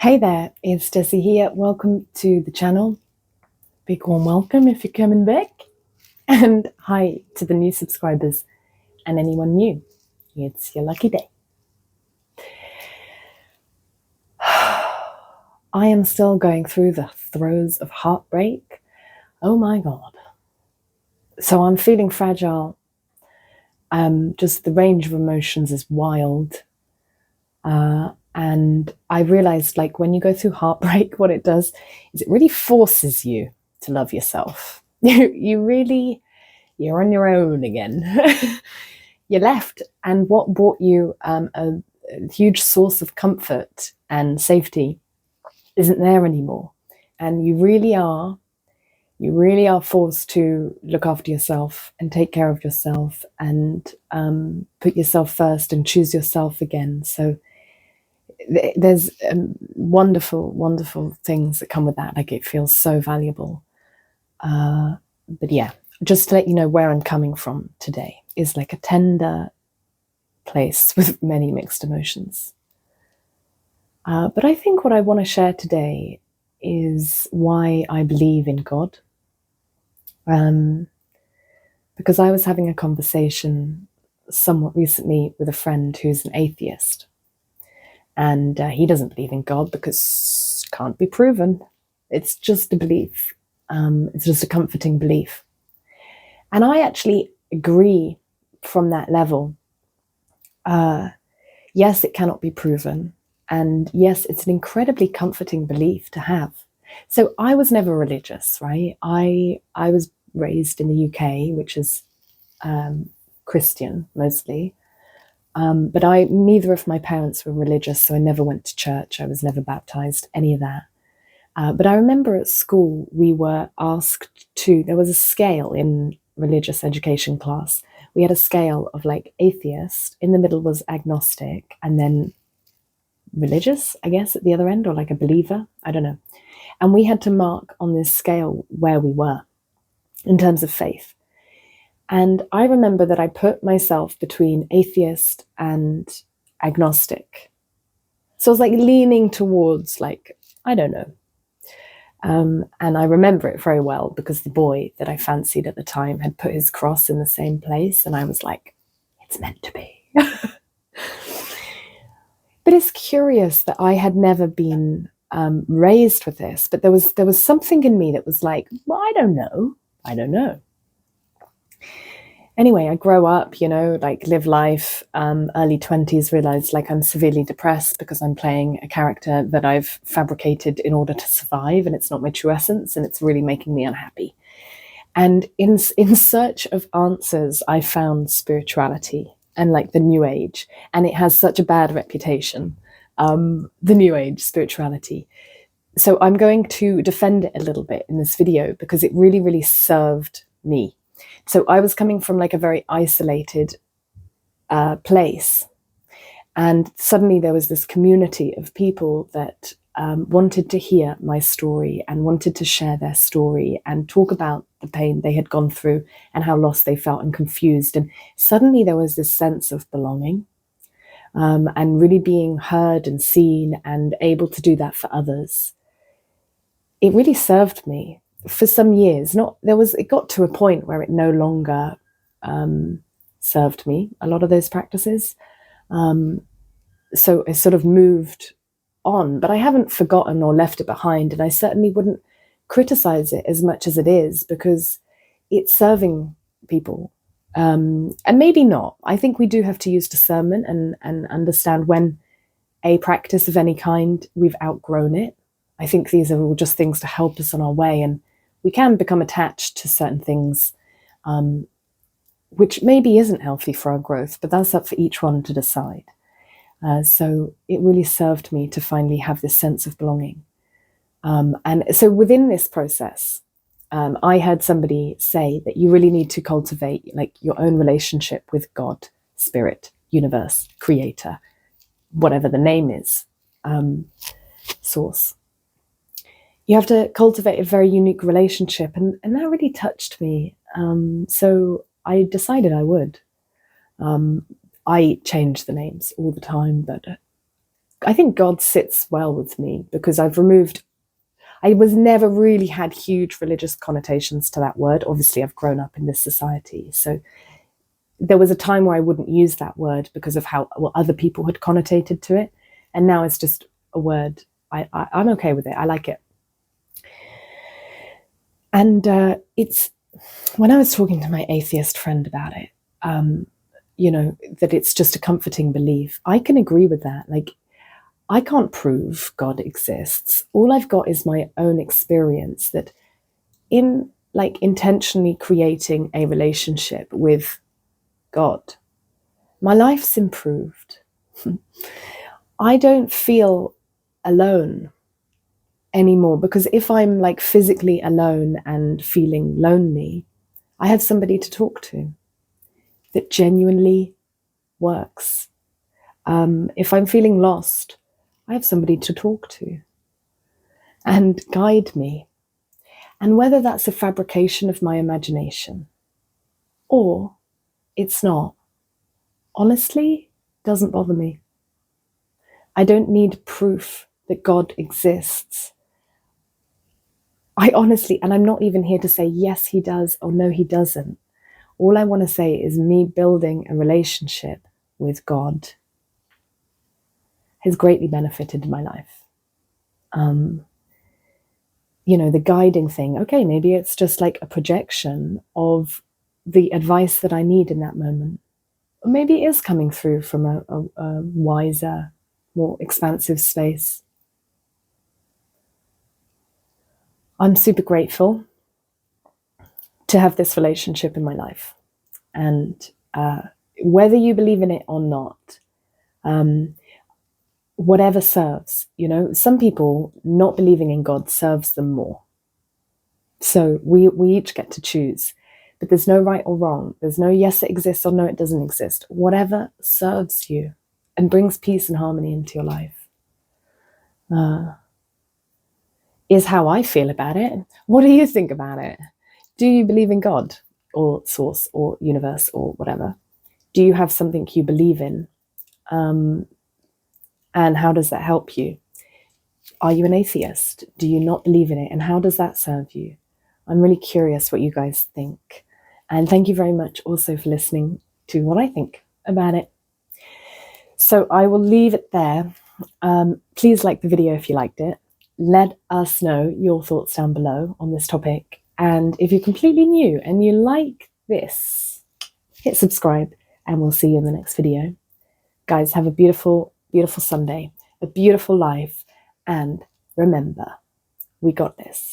Hey there, it's Jessie here. Welcome to the channel. Big warm welcome if you're coming back. And hi to the new subscribers and anyone new. It's your lucky day. I am still going through the throes of heartbreak. Oh my God. So I'm feeling fragile. Just the range of emotions is wild. And I realized, like, when you go through heartbreak, what it does is it really forces you to love yourself. You're on your own again. You're left, and what brought you a huge source of comfort and safety isn't there anymore. And you really are forced to look after yourself and take care of yourself and put yourself first and choose yourself again. So there's wonderful, wonderful things that come with that. Like, it feels so valuable. But yeah, just to let you know where I'm coming from today is like a tender place with many mixed emotions. But I think what I want to share today is why I believe in God. Because I was having a conversation somewhat recently with a friend who's an atheist. And he doesn't believe in God because it can't be proven. It's just a belief. It's just a comforting belief. And I actually agree from that level. Yes, it cannot be proven. And yes, it's an incredibly comforting belief to have. So I was never religious, right? I was raised in the UK, which is Christian mostly. But neither of my parents were religious, so I never went to church. I was never baptized, any of that. But I remember at school, we were asked there was a scale in religious education class. We had a scale of like atheist, in the middle was agnostic, and then religious, I guess, at the other end, or like a believer, I don't know. And we had to mark on this scale where we were in terms of faith. And I remember that I put myself between atheist and agnostic. So I was like leaning towards, like, I don't know. And I remember it very well because the boy that I fancied at the time had put his cross in the same place. And I was like, it's meant to be. But it's curious that I had never been raised with this. But there was something in me that was like, well, I don't know. Anyway, I grow up, like live life, early 20s, realize like I'm severely depressed because I'm playing a character that I've fabricated in order to survive, and it's not my true essence, and it's really making me unhappy. And in search of answers, I found spirituality and like the New Age, and it has such a bad reputation, the New Age spirituality. So I'm going to defend it a little bit in this video because it really, really served me. So I was coming from like a very isolated place. And suddenly there was this community of people that wanted to hear my story and wanted to share their story and talk about the pain they had gone through and how lost they felt and confused. And suddenly there was this sense of belonging and really being heard and seen and able to do that for others. It really served me for some years. It got to a point where it no longer served me, a lot of those practices. So I sort of moved on, but I haven't forgotten or left it behind. And I certainly wouldn't criticize it as much as it is because it's serving people. And maybe not. I think we do have to use discernment and understand when a practice of any kind, we've outgrown it. I think these are all just things to help us on our way. And we can become attached to certain things, which maybe isn't healthy for our growth, but that's up for each one to decide. So it really served me to finally have this sense of belonging. And so within this process, I heard somebody say that you really need to cultivate like your own relationship with God, spirit, universe, creator, whatever the name is, source. You have to cultivate a very unique relationship, and that really touched me. So I decided I would. I change the names all the time, but I think God sits well with me because I was never really had huge religious connotations to that word. Obviously, I've grown up in this society. So there was a time where I wouldn't use that word because of how what other people had connotated to it. And now it's just a word. I'm okay with it. I like it. And it's when I was talking to my atheist friend about it, that it's just a comforting belief. I can agree with that. Like, I can't prove God exists. All I've got is my own experience that in intentionally creating a relationship with God, my life's improved. I don't feel alone anymore because if I'm physically alone and feeling lonely, I have somebody to talk to that genuinely works. If I'm feeling lost, I have somebody to talk to and guide me. And whether that's a fabrication of my imagination or it's not, honestly, doesn't bother me. I don't need proof that God exists. I honestly, and I'm not even here to say, yes, he does, or no, he doesn't. All I want to say is me building a relationship with God has greatly benefited my life. The guiding thing, okay, maybe it's just like a projection of the advice that I need in that moment. Or maybe it is coming through from a wiser, more expansive space. I'm super grateful to have this relationship in my life. And whether you believe in it or not, whatever serves, some people not believing in God serves them more. So we each get to choose, but there's no right or wrong. There's no yes, it exists or no, it doesn't exist. Whatever serves you and brings peace and harmony into your life is how I feel about it. What do you think about it? Do you believe in God or source or universe or whatever? Do you have something you believe in? And how does that help you? Are you an atheist? Do you not believe in it? And how does that serve you? I'm really curious what you guys think. And thank you very much also for listening to what I think about it. So I will leave it there. Please like the video if you liked it. Let us know your thoughts down below on this topic. And if you're completely new and you like this, hit subscribe and we'll see you in the next video. Guys, have a beautiful, beautiful Sunday, a beautiful life. And remember, we got this.